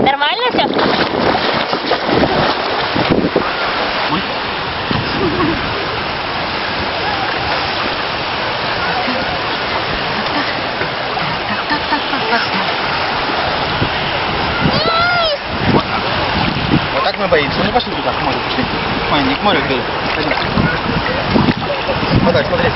Нормально все? Вот так мы боимся. Ну пошли туда, к морю, пошли. Маня, не к морю, к берегу. Пойдем. Вот так, смотри.